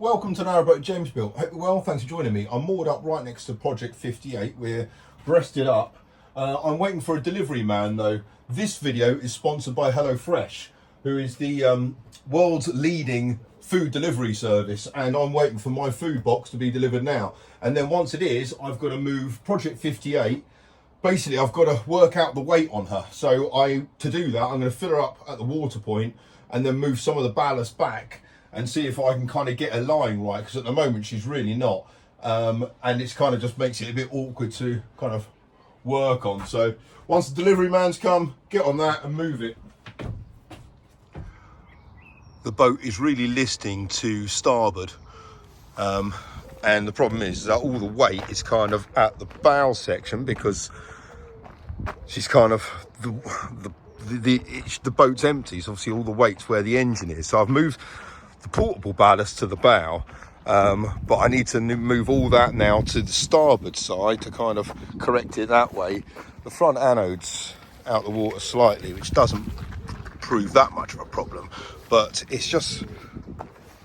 Welcome to another about JAMESBUILT. Hope you're well, thanks for joining me. I'm moored up right next to Project 58. We're breasted up. I'm waiting for a delivery man though. This video is sponsored by HelloFresh, who is the world's leading food delivery service, and I'm waiting for my food box to be delivered now. And then once it is, I've got to move Project 58. Basically, I've got to work out the weight on her. So to do that, I'm going to fill her up at the water point and then move some of the ballast back and see if I can kind of get her lying right, because at the moment she's really not. And it's kind of just makes it a bit awkward to kind of work on. So once the delivery man's come, get on that and move it. The boat is really listing to starboard. And the problem is that all the weight is kind of at the bow section, because she's kind of, the boat's empty, so obviously all the weight's where the engine is. So I've moved the portable ballast to the bow, but I need to move all that now to the starboard side to kind of correct it that way. The front anode's out the water slightly, which doesn't prove that much of a problem, but it's just,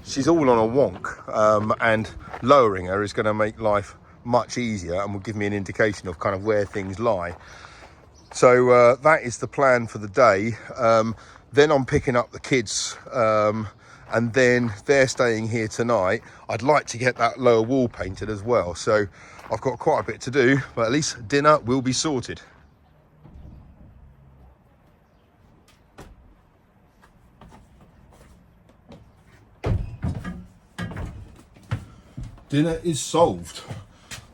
she's all on a wonk, and lowering her is going to make life much easier and will give me an indication of kind of where things lie. So that is the plan for the day. Then I'm picking up the kids, and then they're staying here tonight. I'd like to get that lower wall painted as well. So I've got quite a bit to do, but at least dinner will be sorted. Dinner is solved.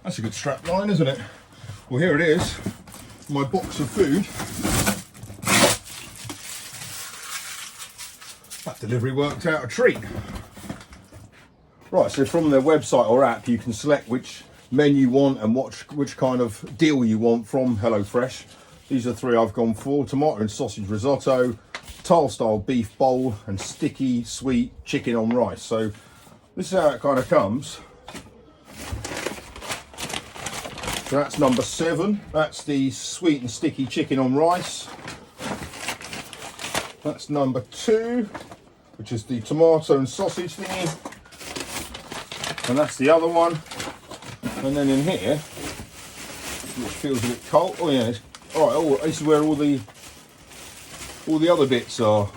That's a good strap line, isn't it? Well, here it is, my box of food. That delivery worked out a treat. Right, so from their website or app, you can select which menu you want and which kind of deal you want from HelloFresh. These are three I've gone for: tomato and sausage risotto, tile style beef bowl, and sticky sweet chicken on rice. So this is how it kind of comes. So that's number 7. That's the sweet and sticky chicken on rice. That's number 2, which is the tomato and sausage thingy. And that's the other one. And then in here, which feels a bit cold. Oh yeah, oh, this is where all the other bits are.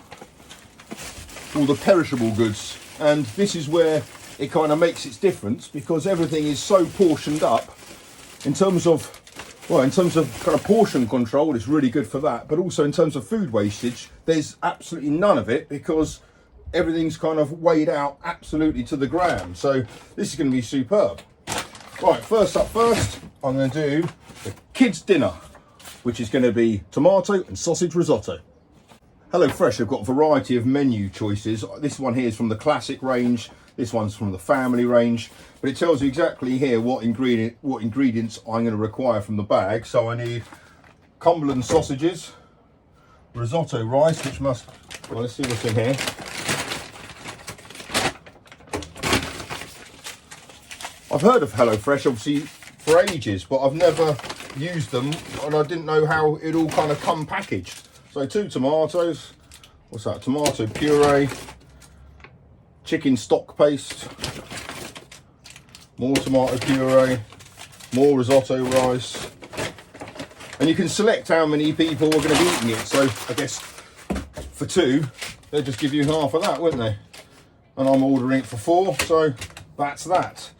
All the perishable goods. And this is where it kind of makes its difference, because everything is so portioned up. In terms of kind of portion control, it's really good for that. But also in terms of food wastage, there's absolutely none of it, because everything's kind of weighed out absolutely to the gram. So this is going to be superb. Right, first up first, I'm going to do the kids' dinner, which is going to be tomato and sausage risotto. HelloFresh have got a variety of menu choices. This one here is from the classic range. This one's from the family range, but it tells you exactly here what ingredients I'm going to require from the bag. So I need Cumberland sausages, risotto rice, which must, well, let's see what's in here. I've heard of HelloFresh obviously for ages, but I've never used them, and I didn't know how it all kind of come packaged. So 2 tomatoes, what's that, tomato puree, chicken stock paste, more tomato puree, more risotto rice, and you can select how many people are going to be eating it. So I guess for 2, they'll just give you half of that, wouldn't they? And I'm ordering it for 4, so that's that.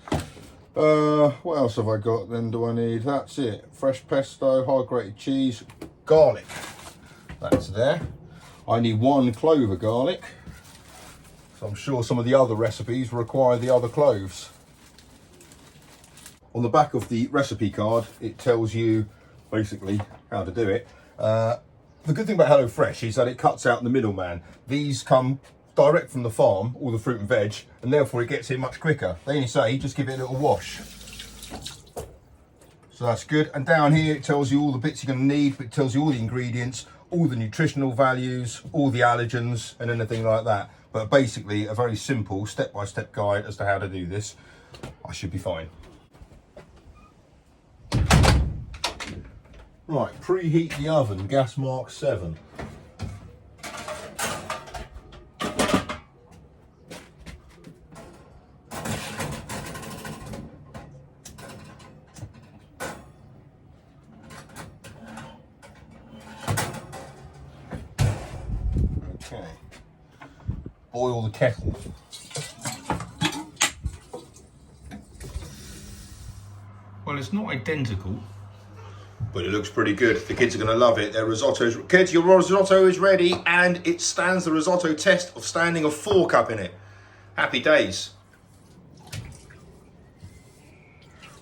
What else have I got then? Do I need? That's it. Fresh pesto, hard grated cheese, garlic. That's there. I need 1 clove of garlic. So I'm sure some of the other recipes require the other cloves. On the back of the recipe card, it tells you basically how to do it. The good thing about HelloFresh is that it cuts out the middleman. These come direct from the farm, all the fruit and veg, and therefore it gets in much quicker. They only say just give it a little wash. So that's good. And down here it tells you all the bits you're going to need, but it tells you all the ingredients, all the nutritional values, all the allergens and anything like that. But basically a very simple step-by-step guide as to how to do this. I should be fine. Right, preheat the oven, gas mark 7. Okay. Boil the kettle. Well, it's not identical, but it looks pretty good. The kids are going to love it. Their risotto's... Kids, your risotto is ready, and it stands the risotto test of standing a 4-cup in it. Happy days.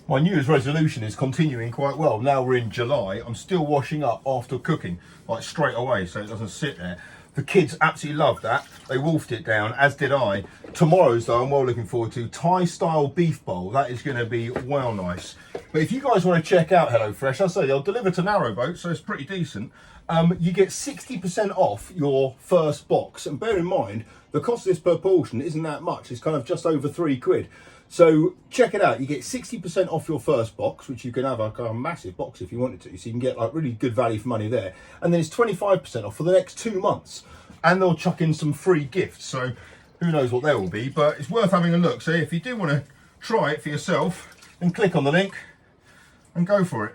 My New Year's resolution is continuing quite well. Now we're in July. I'm still washing up after cooking, like straight away, so it doesn't sit there. The kids absolutely loved that. They wolfed it down, as did I. Tomorrow's, though, I'm well looking forward to Thai-style beef bowl. That is going to be well nice. But if you guys want to check out HelloFresh, I say they'll deliver to Narrowboat, so it's pretty decent. You get 60% off your first box. And bear in mind, the cost of this per portion isn't that much. It's kind of just over £3. So check it out. You get 60% off your first box, which you can have a massive box if you wanted to. So you can get like really good value for money there. And then it's 25% off for the next 2 months. And they'll chuck in some free gifts. So who knows what they will be, but it's worth having a look. So if you do want to try it for yourself, then click on the link and go for it.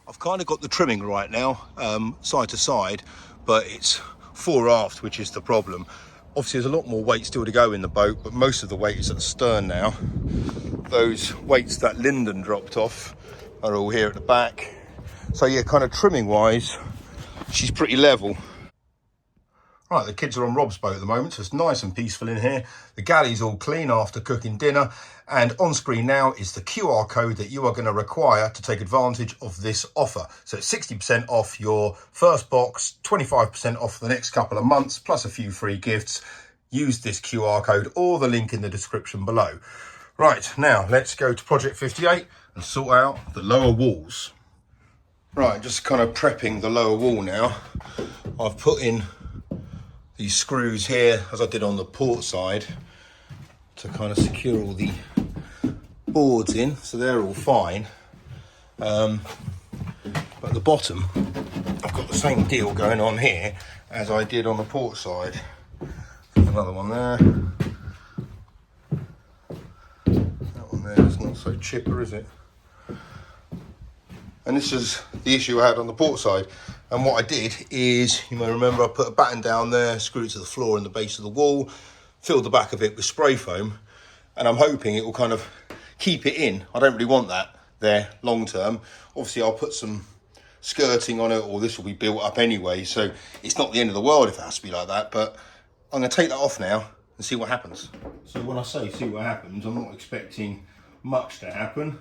I've kind of got the trimming right now, side to side, but it's fore aft, which is the problem. Obviously, there's a lot more weight still to go in the boat, but most of the weight is at the stern now. Those weights that Lyndon dropped off are all here at the back. So yeah, kind of trimming wise, she's pretty level. Right, the kids are on Rob's boat at the moment, so it's nice and peaceful in here. The galley's all clean after cooking dinner, and on screen now is the QR code that you are going to require to take advantage of this offer. So it's 60% off your first box, 25% off the next couple of months, plus a few free gifts. Use this QR code or the link in the description below. Right, now let's go to Project 58 and sort out the lower walls. Right, just kind of prepping the lower wall now. I've put in these screws here, as I did on the port side, to kind of secure all the boards in, so they're all fine. But at the bottom, I've got the same deal going on here as I did on the port side. There's another one there. That one there is not so chipper, is it? And this is the issue I had on the port side. And what I did is, you may remember, I put a batten down there, screwed it to the floor in the base of the wall, filled the back of it with spray foam, and I'm hoping it will kind of keep it in. I don't really want that there long term. Obviously, I'll put some skirting on it, or this will be built up anyway, so it's not the end of the world if it has to be like that, but I'm going to take that off now and see what happens. So when I say see what happens, I'm not expecting much to happen.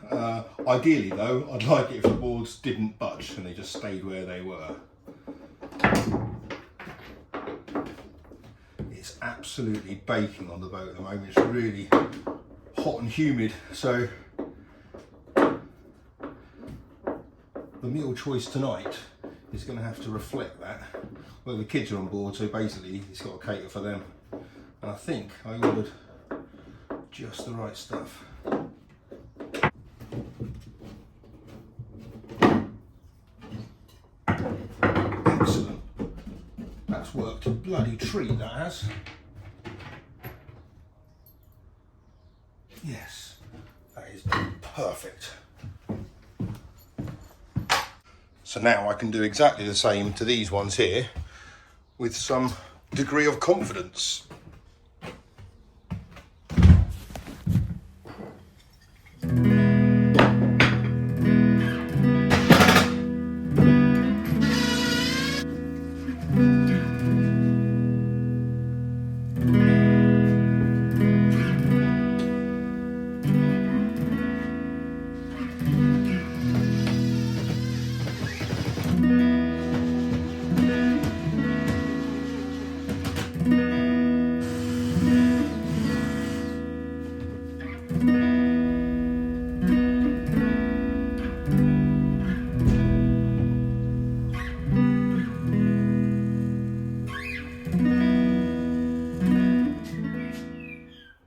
Ideally though, I'd like it if the boards didn't budge and they just stayed where they were. It's absolutely baking on the boat at the moment. It's really hot and humid, so the meal choice tonight is going to have to reflect that. Well, the kids are on board, so basically it's got to cater for them, and I think I ordered just the right stuff. Excellent. That's worked a bloody treat, that has. Yes, that is perfect. So now I can do exactly the same to these ones here with some degree of confidence.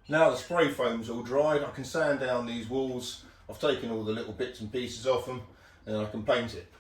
Now the spray foam's all dried, I can sand down these walls. I've taken all the little bits and pieces off them, and I can paint it.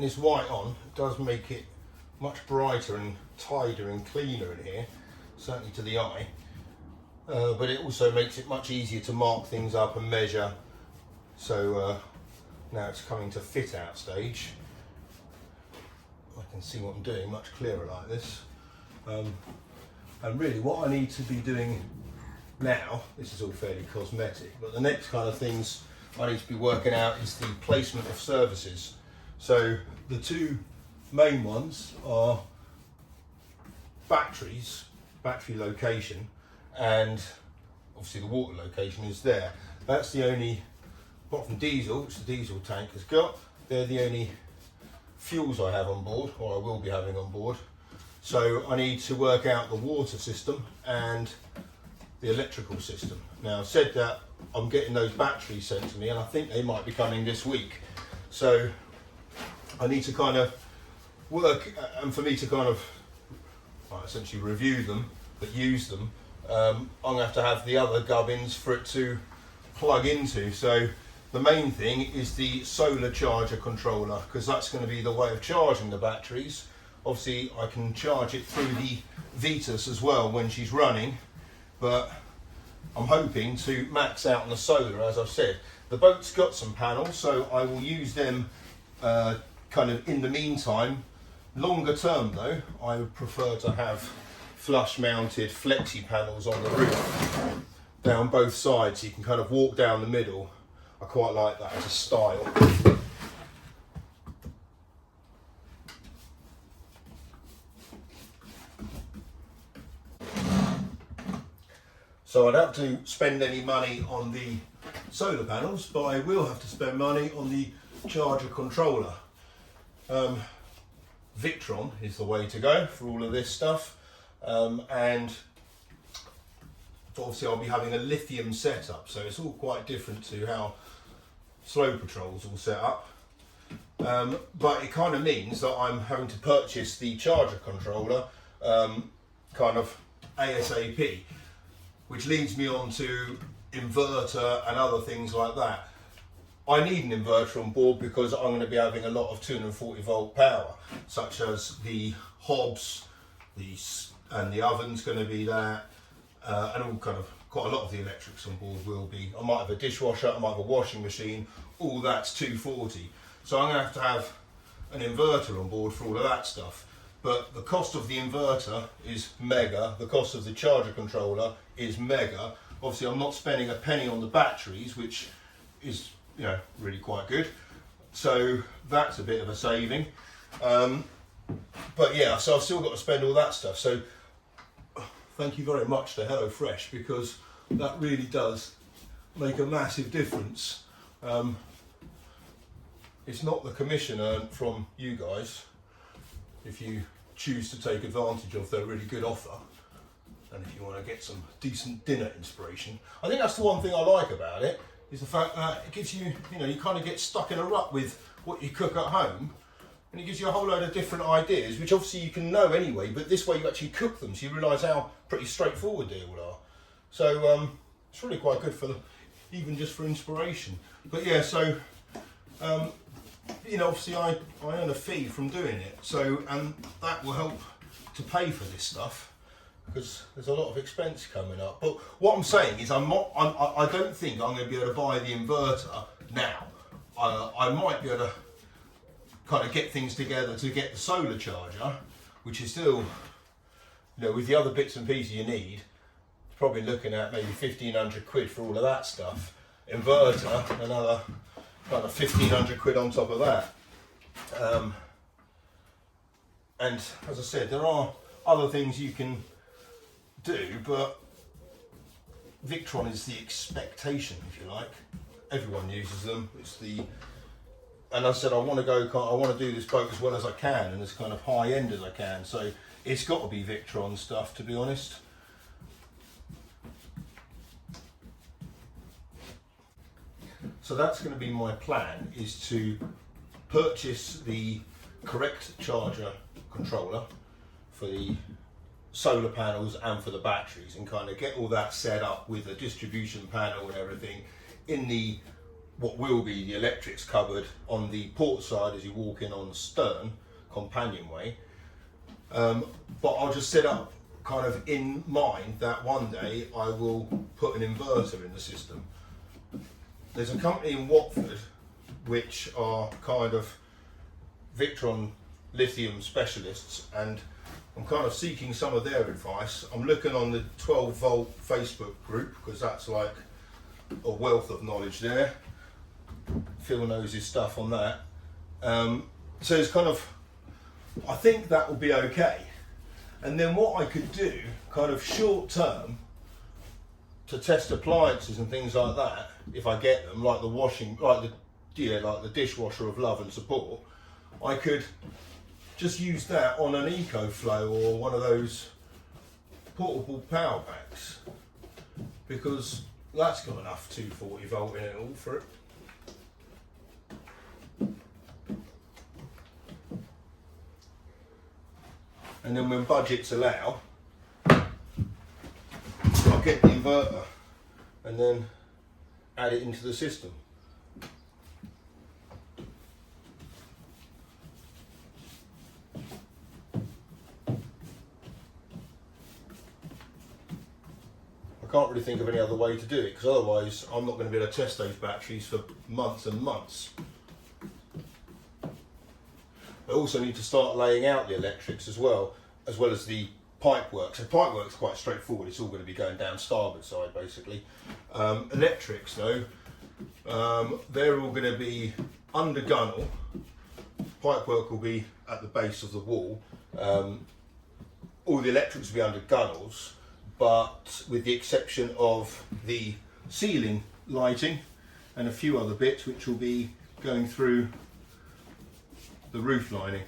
this white on, it does make it much brighter and tidier and cleaner in here, certainly to the eye. But it also makes it much easier to mark things up and measure. So now it's coming to fit out stage. I can see what I'm doing much clearer like this. And really what I need to be doing now, this is all fairly cosmetic, but the next kind of things I need to be working out is the placement of services. So the two main ones are batteries, battery location, and obviously the water location is there. That's the only, apart from diesel, which the diesel tank has got, they're the only fuels I have on board, or I will be having on board. So I need to work out the water system and the electrical system. Now I've said that I'm getting those batteries sent to me, and I think they might be coming this week. So I need to kind of work, and for me to kind of essentially review them, but use them, I'm going to have the other gubbins for it to plug into. So the main thing is the solar charger controller, because that's going to be the way of charging the batteries. Obviously I can charge it through the Vitas as well when she's running, but I'm hoping to max out on the solar. As I've said, the boat's got some panels, so I will use them kind of in the meantime. Longer term though, I would prefer to have flush mounted flexi panels on the roof down both sides, so you can kind of walk down the middle. I quite like that as a style. So I don't have to spend any money on the solar panels, but I will have to spend money on the charger controller. Victron is the way to go for all of this stuff, and obviously I'll be having a lithium setup, so it's all quite different to how Slow Patrol's all set up. But it kind of means that I'm having to purchase the charger controller kind of ASAP, which leads me on to inverter and other things like that. I need an inverter on board because I'm going to be having a lot of 240 volt power, such as the hobs, and the oven's going to be that, and all kind of quite a lot of the electrics on board will be. I might have a dishwasher, I might have a washing machine, all that's 240. So I'm going to have an inverter on board for all of that stuff. But the cost of the inverter is mega, the cost of the charger controller is mega. Obviously I'm not spending a penny on the batteries, which is, you know, really quite good. So that's a bit of a saving. But yeah, so I've still got to spend all that stuff. So thank you very much to HelloFresh, because that really does make a massive difference. It's not the commission earned from you guys if you choose to take advantage of their really good offer, and if you want to get some decent dinner inspiration. I think that's the one thing I like about it, is the fact that it gives you, you know, you kind of get stuck in a rut with what you cook at home, and it gives you a whole load of different ideas, which obviously you can know anyway, but this way you actually cook them, so you realise how pretty straightforward they all are. So it's really quite good for even just for inspiration. But yeah, so you know, obviously I earn a fee from doing it, so, and that will help to pay for this stuff, because there's a lot of expense coming up. But what I'm saying is I don't think I'm going to be able to buy the inverter now. I might be able to kind of get things together to get the solar charger, which is still, you know, with the other bits and pieces you need, probably looking at maybe 1,500 quid for all of that stuff. Inverter, another kind of 1,500 quid on top of that. And as I said, there are other things you can do, but Victron is the expectation, if you like. Everyone uses them. It's the, and I said I want to do this boat as well as I can and as kind of high end as I can. So it's got to be Victron stuff, to be honest. So that's going to be my plan, is to purchase the correct charger controller for the solar panels and for the batteries, and kind of get all that set up with a distribution panel and everything in the what will be the electrics cupboard on the port side as you walk in on the stern companionway. But I'll just set up kind of in mind that one day I will put an inverter in the system. There's a company in Watford which are kind of Victron lithium specialists, and I'm kind of seeking some of their advice. I'm looking on the 12 volt Facebook group because that's like a wealth of knowledge there. Phil knows his stuff on that. So it's kind of, I think that will be okay. And then what I could do, kind of short term, to test appliances and things like that, if I get them, like the washing, like the dishwasher of love and support, I could just use that on an EcoFlow or one of those portable power banks, because that's got enough 240 volt in it all for it. And then when budgets allow, I'll get the inverter and then add it into the system. I can't really think of any other way to do it, because otherwise I'm not going to be able to test those batteries for months and months. I also need to start laying out the electrics as well as the pipe work. So pipe work's quite straightforward, it's all going to be going down starboard side basically. Electrics though, they're all going to be under gunnel. Pipe work will be at the base of the wall. All the electrics will be under gunnels, but with the exception of the ceiling lighting and a few other bits which will be going through the roof lining.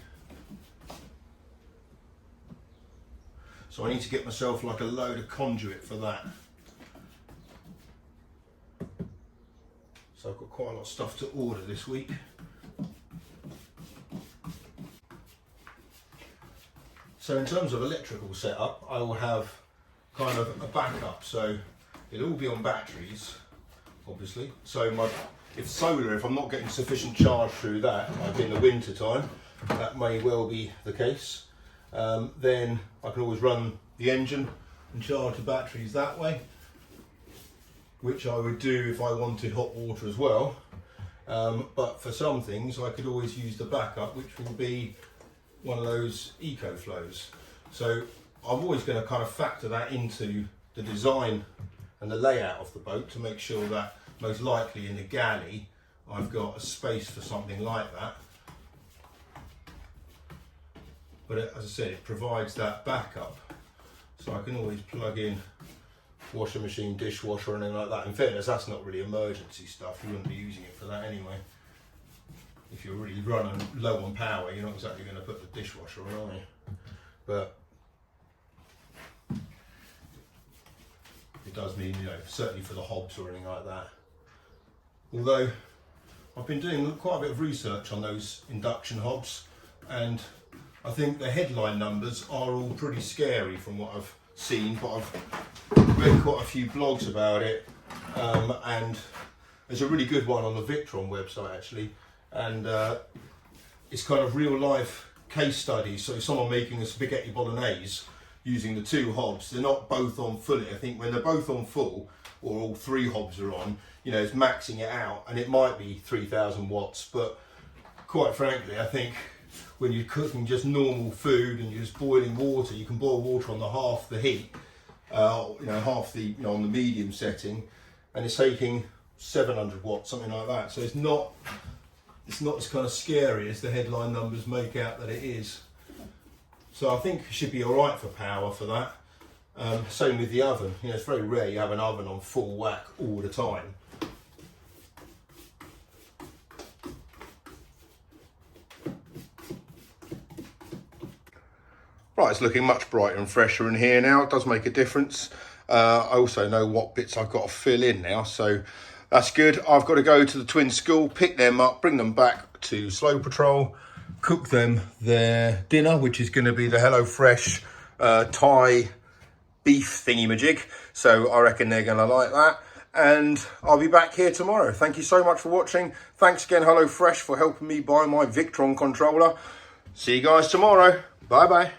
So I need to get myself like a load of conduit for that. So I've got quite a lot of stuff to order this week. So in terms of electrical setup, I will have kind of a backup. So it'll all be on batteries, obviously. So if solar, if I'm not getting sufficient charge through that, like in the winter time, that may well be the case. Then I can always run the engine and charge the batteries that way, which I would do if I wanted hot water as well. But for some things I could always use the backup, which will be one of those EcoFlows. So I'm always going to kind of factor that into the design and the layout of the boat to make sure that most likely in the galley I've got a space for something like that. But as I said, it provides that backup, so I can always plug in washing machine, dishwasher, or anything like that. In fairness, that's not really emergency stuff, you wouldn't be using it for that anyway. If you're really running low on power, you're not exactly going to put the dishwasher on, are you? But it does mean, you know, certainly for the hobs or anything like that. Although I've been doing quite a bit of research on those induction hobs, and I think the headline numbers are all pretty scary from what I've seen, but I've read quite a few blogs about it, and there's a really good one on the Victron website actually, and it's kind of real life case studies. So someone making a spaghetti bolognese using the two hobs, they're not both on fully. I think when they're both on full, or all three hobs are on, you know, it's maxing it out, and it might be 3,000 watts, but quite frankly, I think when you're cooking just normal food and you're just boiling water, you can boil water on the half the heat, you know, half the, you know, on the medium setting, and it's taking 700 watts, something like that. So it's not as kind of scary as the headline numbers make out that it is. So I think it should be all right for power for that. Same with the oven. You know, it's very rare you have an oven on full whack all the time. Right, it's looking much brighter and fresher in here now. It does make a difference. I also know what bits I've got to fill in now, so that's good. I've got to go to the twin school, pick them up, bring them back to Slow Patrol, cook them their dinner, which is going to be the HelloFresh Thai beef thingy-majig. So I reckon they're going to like that. and I'll be back here tomorrow. Thank you so much for watching. Thanks again, HelloFresh, for helping me buy my Victron controller. See you guys tomorrow. Bye bye.